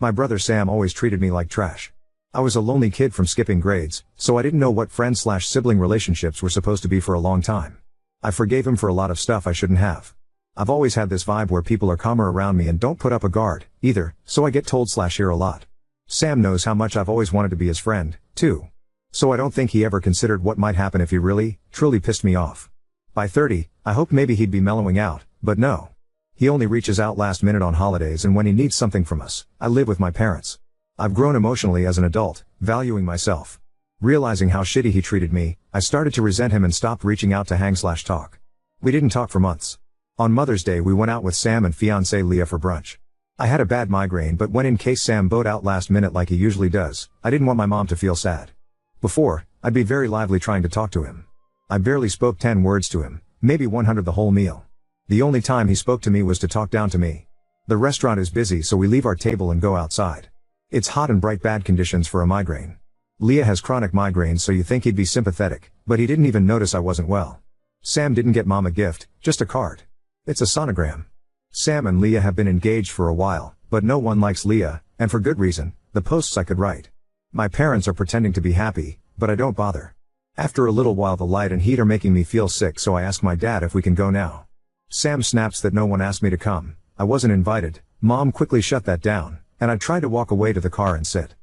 My brother Sam always treated me like trash. I was a lonely kid from skipping grades, so I didn't know what friend/sibling relationships were supposed to be for a long time. I forgave him for a lot of stuff I shouldn't have. I've always had this vibe where people are calmer around me and don't put up a guard, either, so I get told/hear a lot. Sam knows how much I've always wanted to be his friend, too. So I don't think he ever considered what might happen if he really, truly pissed me off. By 30, I hoped maybe he'd be mellowing out, but no. He only reaches out last minute on holidays and when he needs something from us. I live with my parents. I've grown emotionally as an adult, valuing myself. Realizing how shitty he treated me, I started to resent him and stopped reaching out to hang/talk. We didn't talk for months. On Mother's Day we went out with Sam and fiancée Leah for brunch. I had a bad migraine but went in case Sam bowed out last minute like he usually does. I didn't want my mom to feel sad. Before, I'd be very lively trying to talk to him. I barely spoke 10 words to him, maybe 100 the whole meal. The only time he spoke to me was to talk down to me. The restaurant is busy so we leave our table and go outside. It's hot and bright, bad conditions for a migraine. Leah has chronic migraines so you think he'd be sympathetic, but he didn't even notice I wasn't well. Sam didn't get mom a gift, just a card. It's a sonogram. Sam and Leah have been engaged for a while, but no one likes Leah, and for good reason, the posts I could write. My parents are pretending to be happy, but I don't bother. After a little while the light and heat are making me feel sick so I ask my dad if we can go now. Sam snaps that no one asked me to come, I wasn't invited. Mom quickly shut that down, and I tried to walk away to the car and sit.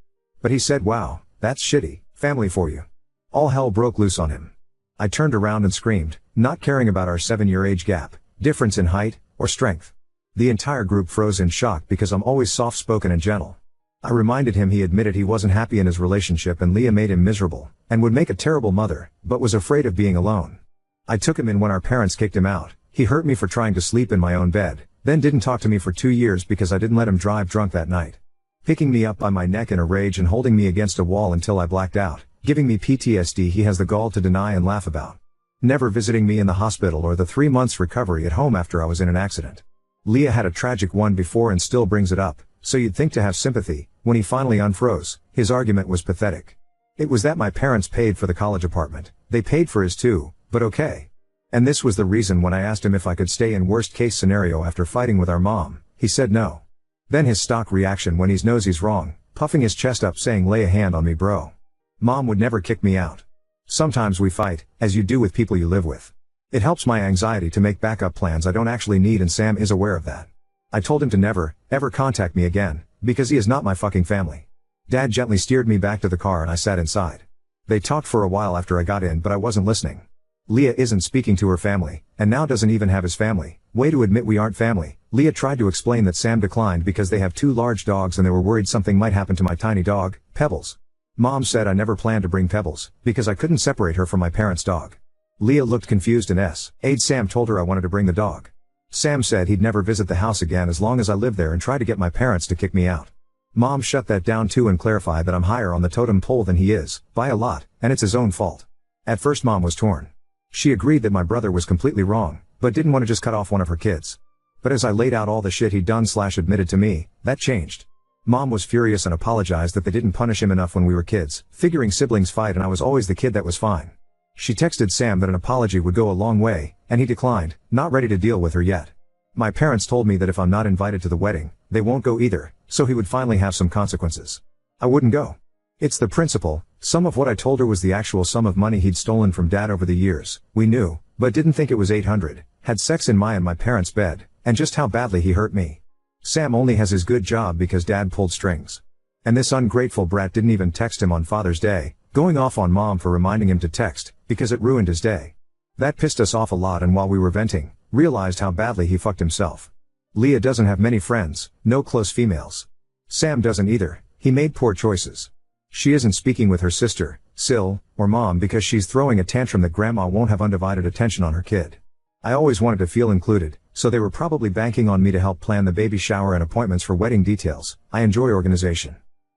But he said, "Wow, that's shitty, family for you." All hell broke loose on him. I turned around and screamed, not caring about our 7-year age gap, difference in height, or strength. The entire group froze in shock because I'm always soft-spoken and gentle. I reminded him he admitted he wasn't happy in his relationship and Leah made him miserable, and would make a terrible mother, but was afraid of being alone. I took him in when our parents kicked him out. He hurt me for trying to sleep in my own bed, then didn't talk to me for 2 years because I didn't let him drive drunk that night. Picking me up by my neck in a rage and holding me against a wall until I blacked out, giving me PTSD he has the gall to deny and laugh about. Never visiting me in the hospital or the 3 months recovery at home after I was in an accident. Leah had a tragic one before and still brings it up, so you'd think to have sympathy. When he finally unfroze, his argument was pathetic. It was that my parents paid for the college apartment. They paid for his too, but okay. And this was the reason when I asked him if I could stay in worst case scenario after fighting with our mom, he said no. Then his stock reaction when he knows he's wrong, puffing his chest up saying lay a hand on me bro. Mom would never kick me out. Sometimes we fight, as you do with people you live with. It helps my anxiety to make backup plans I don't actually need and Sam is aware of that. I told him to never, ever contact me again, because he is not my fucking family. Dad gently steered me back to the car and I sat inside. They talked for a while after I got in but I wasn't listening. Leah isn't speaking to her family, and now doesn't even have his family. Way to admit we aren't family. Leah tried to explain that Sam declined because they have 2 large dogs and they were worried something might happen to my tiny dog, Pebbles. Mom said I never planned to bring Pebbles, because I couldn't separate her from my parents' dog. Leah looked confused and aide Sam told her I wanted to bring the dog. Sam said he'd never visit the house again as long as I lived there and try to get my parents to kick me out. Mom shut that down too and clarified that I'm higher on the totem pole than he is, by a lot, and it's his own fault. At first Mom was torn. She agreed that my brother was completely wrong, but didn't want to just cut off one of her kids. But as I laid out all the shit he'd done/admitted to me, that changed. Mom was furious and apologized that they didn't punish him enough when we were kids, figuring siblings fight and I was always the kid that was fine. She texted Sam that an apology would go a long way, and he declined, not ready to deal with her yet. My parents told me that if I'm not invited to the wedding, they won't go either, so he would finally have some consequences. I wouldn't go. It's the principle. Some of what I told her was the actual sum of money he'd stolen from Dad over the years. We knew, but didn't think it was 800, had sex in my and my parents' bed, and just how badly he hurt me. Sam only has his good job because Dad pulled strings. And this ungrateful brat didn't even text him on Father's Day, going off on Mom for reminding him to text, because it ruined his day. That pissed us off a lot and while we were venting, realized how badly he fucked himself. Leah doesn't have many friends, no close females. Sam doesn't either, he made poor choices. She isn't speaking with her sister, Sil, or Mom because she's throwing a tantrum that Grandma won't have undivided attention on her kid. I always wanted to feel included, so they were probably banking on me to help plan the baby shower and appointments for wedding details. I enjoy organization.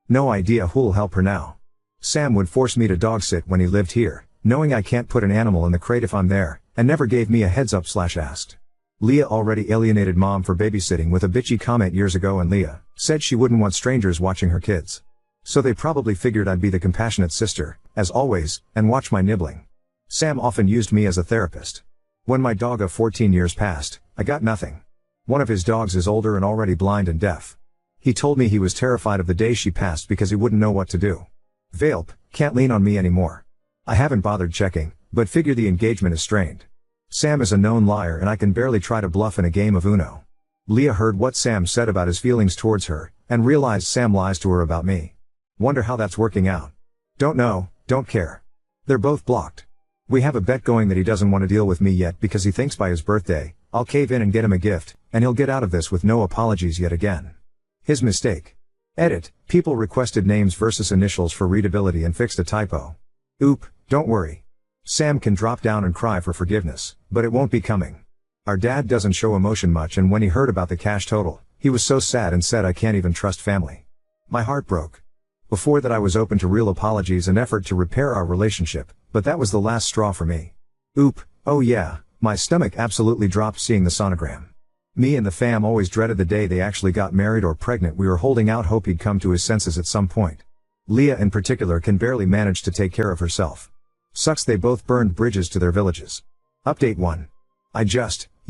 No idea who'll help her now. Sam would force me to dog sit when he lived here, knowing I can't put an animal in the crate if I'm there, and never gave me a heads up/asked. Leah already alienated Mom for babysitting with a bitchy comment years ago and Leah said she wouldn't want strangers watching her kids. So they probably figured I'd be the compassionate sister, as always, and watch my nibbling. Sam often used me as a therapist. When my dog of 14 years passed, I got nothing. One of his dogs is older and already blind and deaf. He told me he was terrified of the day she passed because he wouldn't know what to do. Valp, can't lean on me anymore. I haven't bothered checking, but figure the engagement is strained. Sam is a known liar and I can barely try to bluff in a game of Uno. Leah heard what Sam said about his feelings towards her, and realized Sam lies to her about me. Wonder how that's working out. Don't know, don't care. They're both blocked. We have a bet going that he doesn't want to deal with me yet because he thinks by his birthday, I'll cave in and get him a gift, and he'll get out of this with no apologies yet again. His mistake. Edit, people requested names versus initials for readability and fixed a typo. Oop, don't worry. Sam can drop down and cry for forgiveness, but it won't be coming. Our dad doesn't show emotion much, and when he heard about the cash total, he was so sad and said I can't even trust family. My heart broke. Before that I was open to real apologies and effort to repair our relationship, but that was the last straw for me. Oop, oh yeah, my stomach absolutely dropped seeing the sonogram. Me and the fam always dreaded the day they actually got married or pregnant. We were holding out hope he'd come to his senses at some point. Leah in particular can barely manage to take care of herself. Sucks they both burned bridges to their villages. Update 1.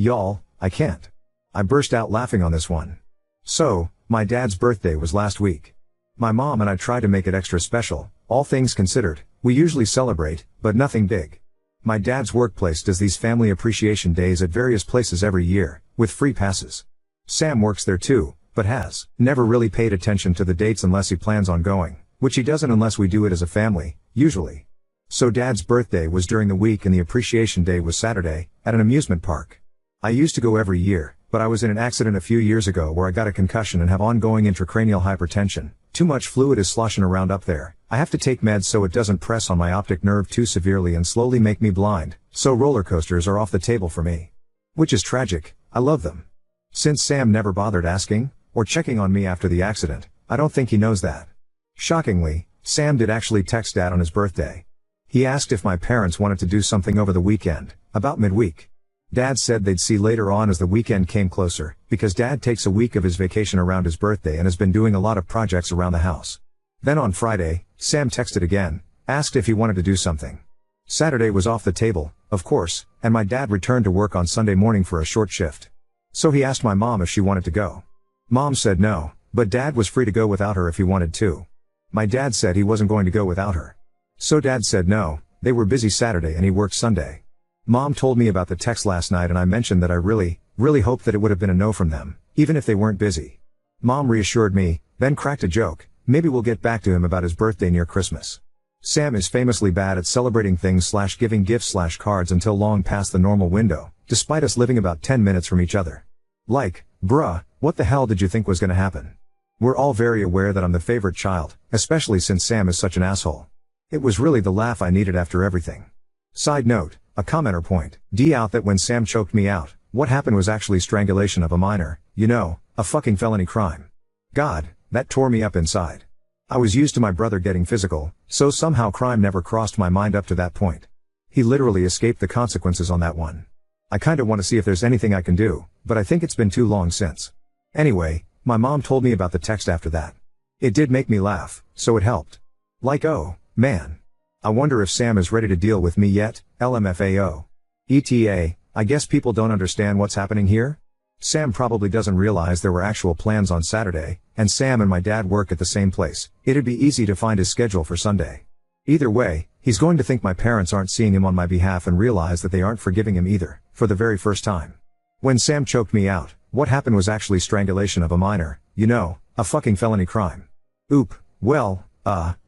Y'all, I can't. I burst out laughing on this one. So, my dad's birthday was last week. My mom and I tried to make it extra special, all things considered. We usually celebrate, but nothing big. My dad's workplace does these family appreciation days at various places every year, with free passes. Sam works there too, but has never really paid attention to the dates unless he plans on going, which he doesn't unless we do it as a family, usually. So dad's birthday was during the week and the appreciation day was Saturday, at an amusement park. I used to go every year, but I was in an accident a few years ago where I got a concussion and have ongoing intracranial hypertension. Too much fluid is sloshing around up there. I have to take meds so it doesn't press on my optic nerve too severely and slowly make me blind, so roller coasters are off the table for me. Which is tragic, I love them. Since Sam never bothered asking, or checking on me after the accident, I don't think he knows that. Shockingly, Sam did actually text Dad on his birthday. He asked if my parents wanted to do something over the weekend, about midweek. Dad said they'd see later on as the weekend came closer, because Dad takes a week of his vacation around his birthday and has been doing a lot of projects around the house. Then on Friday, Sam texted again, asked if he wanted to do something. Saturday was off the table, of course, and my dad returned to work on Sunday morning for a short shift. So he asked my mom if she wanted to go. Mom said no, but Dad was free to go without her if he wanted to. My dad said he wasn't going to go without her. So Dad said no, they were busy Saturday and he worked Sunday. Mom told me about the text last night and I mentioned that I really hoped that it would have been a no from them, even if they weren't busy. Mom reassured me, then cracked a joke, maybe we'll get back to him about his birthday near Christmas. Sam is famously bad at celebrating things / giving gifts / cards until long past the normal window, despite us living about 10 minutes from each other. Like, bruh, what the hell did you think was gonna happen? We're all very aware that I'm the favorite child, especially since Sam is such an asshole. It was really the laugh I needed after everything. Side note, a commenter point out that when Sam choked me out, what happened was actually strangulation of a minor, a fucking felony crime. God, that tore me up inside. I was used to my brother getting physical, so somehow crime never crossed my mind up to that point. He literally escaped the consequences on that one. I kinda wanna see if there's anything I can do, but I think it's been too long since. Anyway, my mom told me about the text after that. It did make me laugh, so it helped. Like, oh, man. I wonder if Sam is ready to deal with me yet, LMFAO. ETA, I guess people don't understand what's happening here? Sam probably doesn't realize there were actual plans on Saturday, and Sam and my dad work at the same place. It'd be easy to find his schedule for Sunday. Either way, he's going to think my parents aren't seeing him on my behalf and realize that they aren't forgiving him either, for the very first time. When Sam choked me out, what happened was actually strangulation of a minor, a fucking felony crime. Oop, well,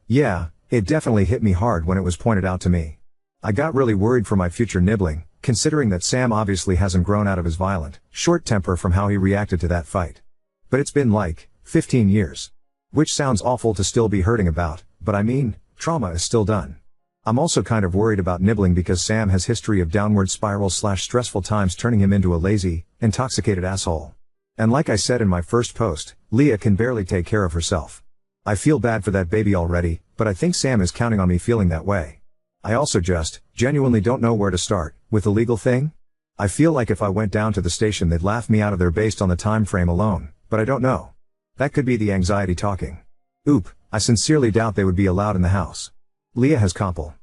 yeah, it definitely hit me hard when it was pointed out to me. I got really worried for my future nibbling, considering that Sam obviously hasn't grown out of his violent, short temper from how he reacted to that fight. But it's been like 15 years. Which sounds awful to still be hurting about, but I mean, trauma is still done. I'm also kind of worried about nibbling because Sam has history of downward spiral / stressful times turning him into a lazy, intoxicated asshole. And like I said in my first post, Leah can barely take care of herself. I feel bad for that baby already, but I think Sam is counting on me feeling that way. I also genuinely don't know where to start, with the legal thing? I feel like if I went down to the station they'd laugh me out of there based on the time frame alone, but I don't know. That could be the anxiety talking. Oop, I sincerely doubt they would be allowed in the house. Leah has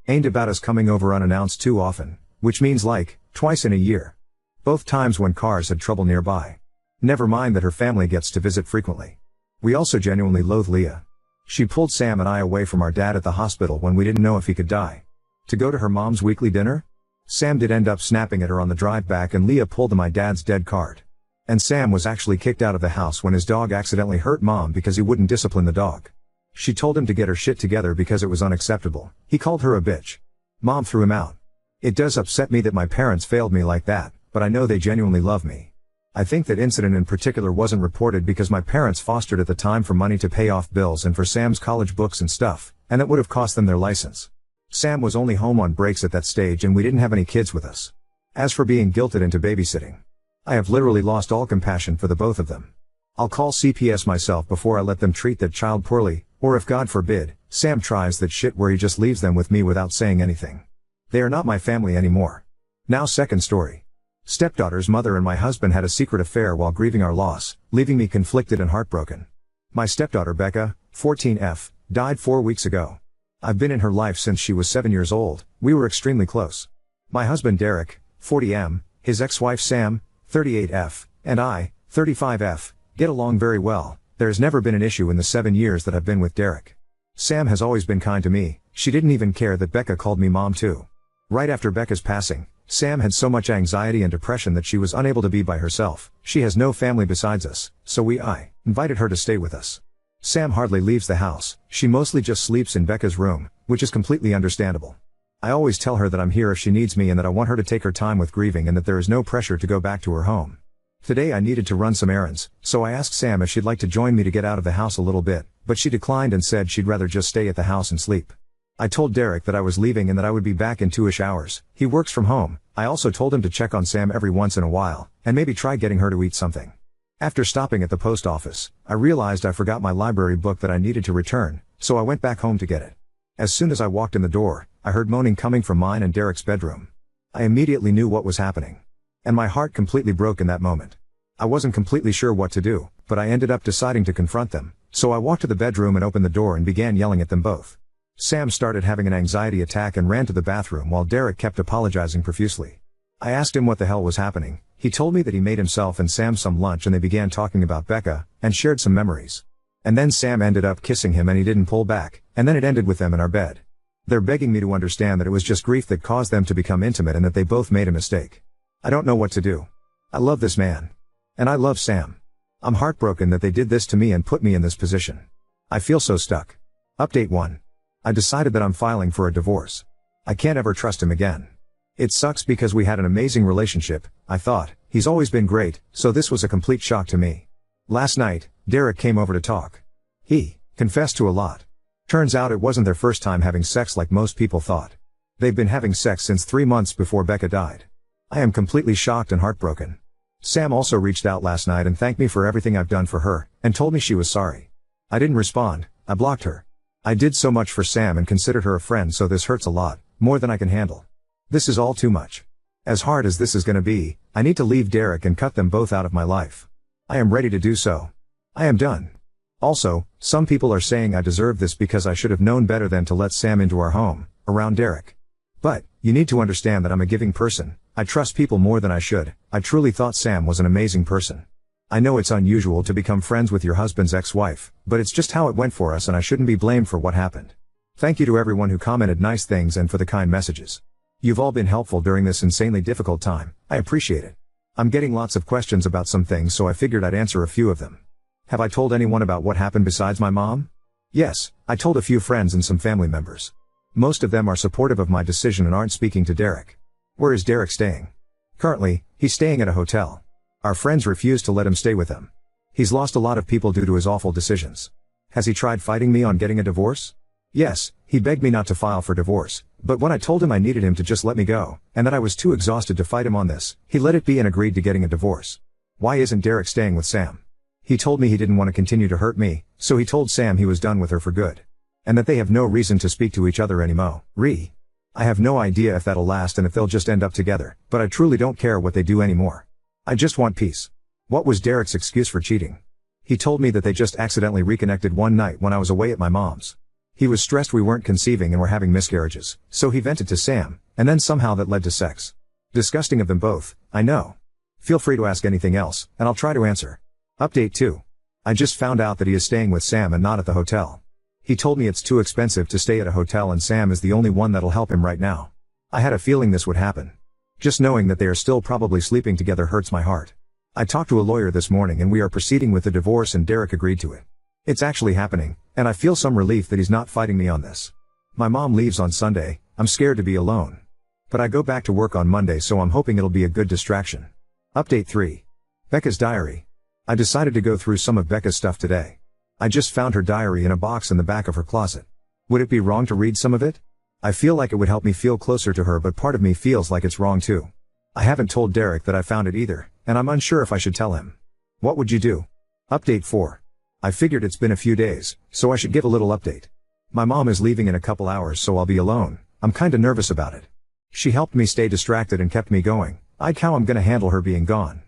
ain't about us coming over unannounced too often, which means like, twice in a year. Both times when cars had trouble nearby. Never mind that her family gets to visit frequently. We also genuinely loathe Leah. She pulled Sam and I away from our dad at the hospital when we didn't know if he could die. To go to her mom's weekly dinner? Sam did end up snapping at her on the drive back, and Leah pulled my dad's dead card. And Sam was actually kicked out of the house when his dog accidentally hurt Mom because he wouldn't discipline the dog. She told him to get her shit together because it was unacceptable. He called her a bitch. Mom threw him out. It does upset me that my parents failed me like that, but I know they genuinely love me. I think that incident in particular wasn't reported because my parents fostered at the time for money to pay off bills and for Sam's college books and stuff, and that would have cost them their license. Sam was only home on breaks at that stage and we didn't have any kids with us. As for being guilted into babysitting, I have literally lost all compassion for the both of them. I'll call CPS myself before I let them treat that child poorly, or if God forbid, Sam tries that shit where he just leaves them with me without saying anything. They are not my family anymore. Now, second story. Stepdaughter's mother and my husband had a secret affair while grieving our loss, leaving me conflicted and heartbroken. My stepdaughter Becca, 14F, died 4 weeks ago. I've been in her life since she was 7 years old. We were extremely close. My husband Derek, 40M, his ex-wife Sam, 38F, and I, 35F, get along very well. There has never been an issue in the 7 years that I've been with Derek. Sam has always been kind to me. She didn't even care that Becca called me mom too. Right after Becca's passing, Sam had so much anxiety and depression that she was unable to be by herself. She has no family besides us, so I invited her to stay with us. Sam hardly leaves the house. She mostly just sleeps in Becca's room, which is completely understandable. I always tell her that I'm here if she needs me and that I want her to take her time with grieving and that there is no pressure to go back to her home. Today I needed to run some errands, so I asked Sam if she'd like to join me to get out of the house a little bit, but she declined and said she'd rather just stay at the house and sleep. I told Derek that I was leaving and that I would be back in 2-ish hours. He works from home. I also told him to check on Sam every once in a while, and maybe try getting her to eat something. After stopping at the post office, I realized I forgot my library book that I needed to return, so I went back home to get it. As soon as I walked in the door, I heard moaning coming from mine and Derek's bedroom. I immediately knew what was happening. And my heart completely broke in that moment. I wasn't completely sure what to do, but I ended up deciding to confront them, so I walked to the bedroom and opened the door and began yelling at them both. Sam started having an anxiety attack and ran to the bathroom while Derek kept apologizing profusely. I asked him what the hell was happening. He told me that he made himself and Sam some lunch and they began talking about Becca, and shared some memories. And then Sam ended up kissing him and he didn't pull back, and then it ended with them in our bed. They're begging me to understand that it was just grief that caused them to become intimate and that they both made a mistake. I don't know what to do. I love this man. And I love Sam. I'm heartbroken that they did this to me and put me in this position. I feel so stuck. Update 1. I decided that I'm filing for a divorce. I can't ever trust him again. It sucks because we had an amazing relationship, I thought. He's always been great, so this was a complete shock to me. Last night, Derek came over to talk. He confessed to a lot. Turns out it wasn't their first time having sex like most people thought. They've been having sex since 3 months before Becca died. I am completely shocked and heartbroken. Sam also reached out last night and thanked me for everything I've done for her, and told me she was sorry. I didn't respond. I blocked her. I did so much for Sam and considered her a friend, so this hurts a lot, more than I can handle. This is all too much. As hard as this is gonna be, I need to leave Derek and cut them both out of my life. I am ready to do so. I am done. Also, some people are saying I deserve this because I should have known better than to let Sam into our home, around Derek. But, you need to understand that I'm a giving person. I trust people more than I should. I truly thought Sam was an amazing person. I know it's unusual to become friends with your husband's ex-wife, but it's just how it went for us and I shouldn't be blamed for what happened. Thank you to everyone who commented nice things and for the kind messages. You've all been helpful during this insanely difficult time. I appreciate it. I'm getting lots of questions about some things, so I figured I'd answer a few of them. Have I told anyone about what happened besides my mom? Yes, I told a few friends and some family members. Most of them are supportive of my decision and aren't speaking to Derek. Where is Derek staying? Currently, he's staying at a hotel. Our friends refuse to let him stay with them. He's lost a lot of people due to his awful decisions. Has he tried fighting me on getting a divorce? Yes, he begged me not to file for divorce, but when I told him I needed him to just let me go, and that I was too exhausted to fight him on this, he let it be and agreed to getting a divorce. Why isn't Derek staying with Sam? He told me he didn't want to continue to hurt me, so he told Sam he was done with her for good. And that they have no reason to speak to each other anymore. I have no idea if that'll last and if they'll just end up together, but I truly don't care what they do anymore. I just want peace. What was Derek's excuse for cheating? He told me that they just accidentally reconnected one night when I was away at my mom's. He was stressed we weren't conceiving and were having miscarriages, so he vented to Sam, and then somehow that led to sex. Disgusting of them both, I know. Feel free to ask anything else, and I'll try to answer. Update 2. I just found out that he is staying with Sam and not at the hotel. He told me it's too expensive to stay at a hotel and Sam is the only one that'll help him right now. I had a feeling this would happen. Just knowing that they are still probably sleeping together hurts my heart. I talked to a lawyer this morning and we are proceeding with the divorce and Derek agreed to it. It's actually happening, and I feel some relief that he's not fighting me on this. My mom leaves on Sunday, I'm scared to be alone. But I go back to work on Monday, so I'm hoping it'll be a good distraction. Update 3. Becca's diary. I decided to go through some of Becca's stuff today. I just found her diary in a box in the back of her closet. Would it be wrong to read some of it? I feel like it would help me feel closer to her, but part of me feels like it's wrong too. I haven't told Derek that I found it either, and I'm unsure if I should tell him. What would you do? Update 4. I figured it's been a few days, so I should give a little update. My mom is leaving in a couple hours, so I'll be alone. I'm kinda nervous about it. She helped me stay distracted and kept me going. How I'm gonna handle her being gone.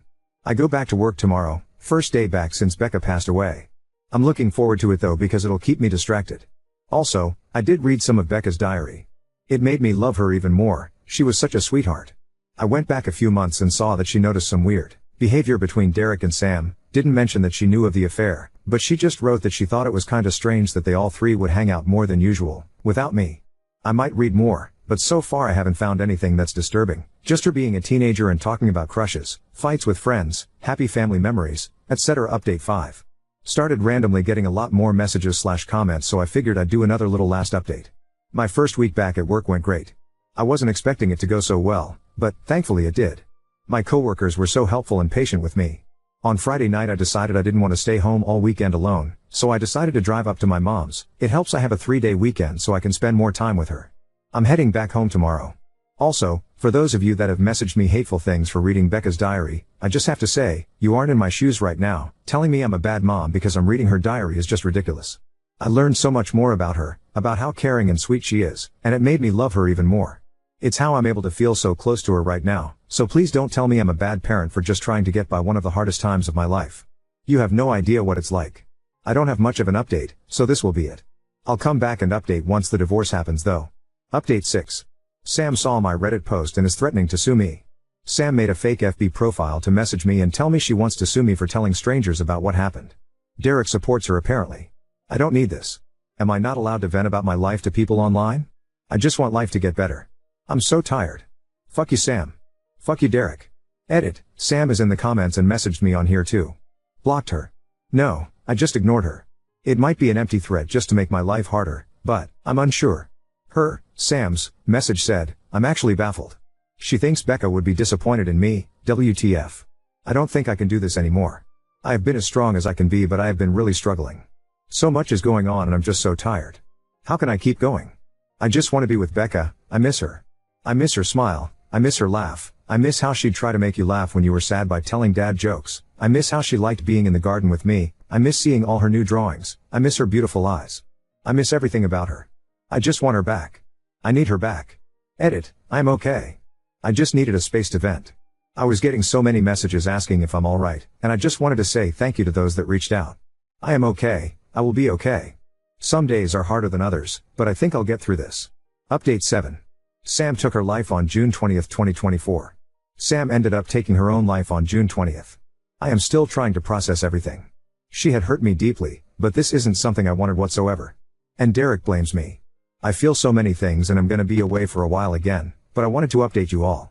I go back to work tomorrow, first day back since Becca passed away. I'm looking forward to it though because it'll keep me distracted. Also, I did read some of Becca's diary. It made me love her even more, she was such a sweetheart. I went back a few months and saw that she noticed some weird behavior between Derek and Sam, didn't mention that she knew of the affair, but she just wrote that she thought it was kinda strange that they all three would hang out more than usual, without me. I might read more, but so far I haven't found anything that's disturbing, just her being a teenager and talking about crushes, fights with friends, happy family memories, etc. Update 5. Started randomly getting a lot more messages/comments, so I figured I'd do another little last update. My first week back at work went great. I wasn't expecting it to go so well, but thankfully it did. My coworkers were so helpful and patient with me. On Friday night I decided I didn't want to stay home all weekend alone, so I decided to drive up to my mom's. It helps I have a 3-day weekend so I can spend more time with her. I'm heading back home tomorrow. Also, for those of you that have messaged me hateful things for reading Becca's diary, I just have to say, you aren't in my shoes right now. Telling me I'm a bad mom because I'm reading her diary is just ridiculous. I learned so much more about her, about how caring and sweet she is, and it made me love her even more. It's how I'm able to feel so close to her right now, so please don't tell me I'm a bad parent for just trying to get by one of the hardest times of my life. You have no idea what it's like. I don't have much of an update, so this will be it. I'll come back and update once the divorce happens though. Update 6. Sam saw my Reddit post and is threatening to sue me. Sam made a fake FB profile to message me and tell me she wants to sue me for telling strangers about what happened. Derek supports her apparently. I don't need this. Am I not allowed to vent about my life to people online? I just want life to get better. I'm so tired. Fuck you Sam. Fuck you Derek. Edit, Sam is in the comments and messaged me on here too. Blocked her. No, I just ignored her. It might be an empty threat just to make my life harder, but I'm unsure. Her, Sam's, message said, I'm actually baffled. She thinks Becca would be disappointed in me, WTF. I don't think I can do this anymore. I have been as strong as I can be, but I have been really struggling. So much is going on and I'm just so tired. How can I keep going? I just want to be with Becca, I miss her. I miss her smile, I miss her laugh, I miss how she'd try to make you laugh when you were sad by telling dad jokes, I miss how she liked being in the garden with me, I miss seeing all her new drawings, I miss her beautiful eyes. I miss everything about her. I just want her back. I need her back. Edit, I'm okay. I just needed a space to vent. I was getting so many messages asking if I'm alright, and I just wanted to say thank you to those that reached out. I am okay, I will be okay. Some days are harder than others, but I think I'll get through this. Update 7. Sam took her life on June 20th, 2024. Sam ended up taking her own life on June 20th. I am still trying to process everything. She had hurt me deeply, but this isn't something I wanted whatsoever. And Derek blames me. I feel so many things and I'm gonna be away for a while again, but I wanted to update you all.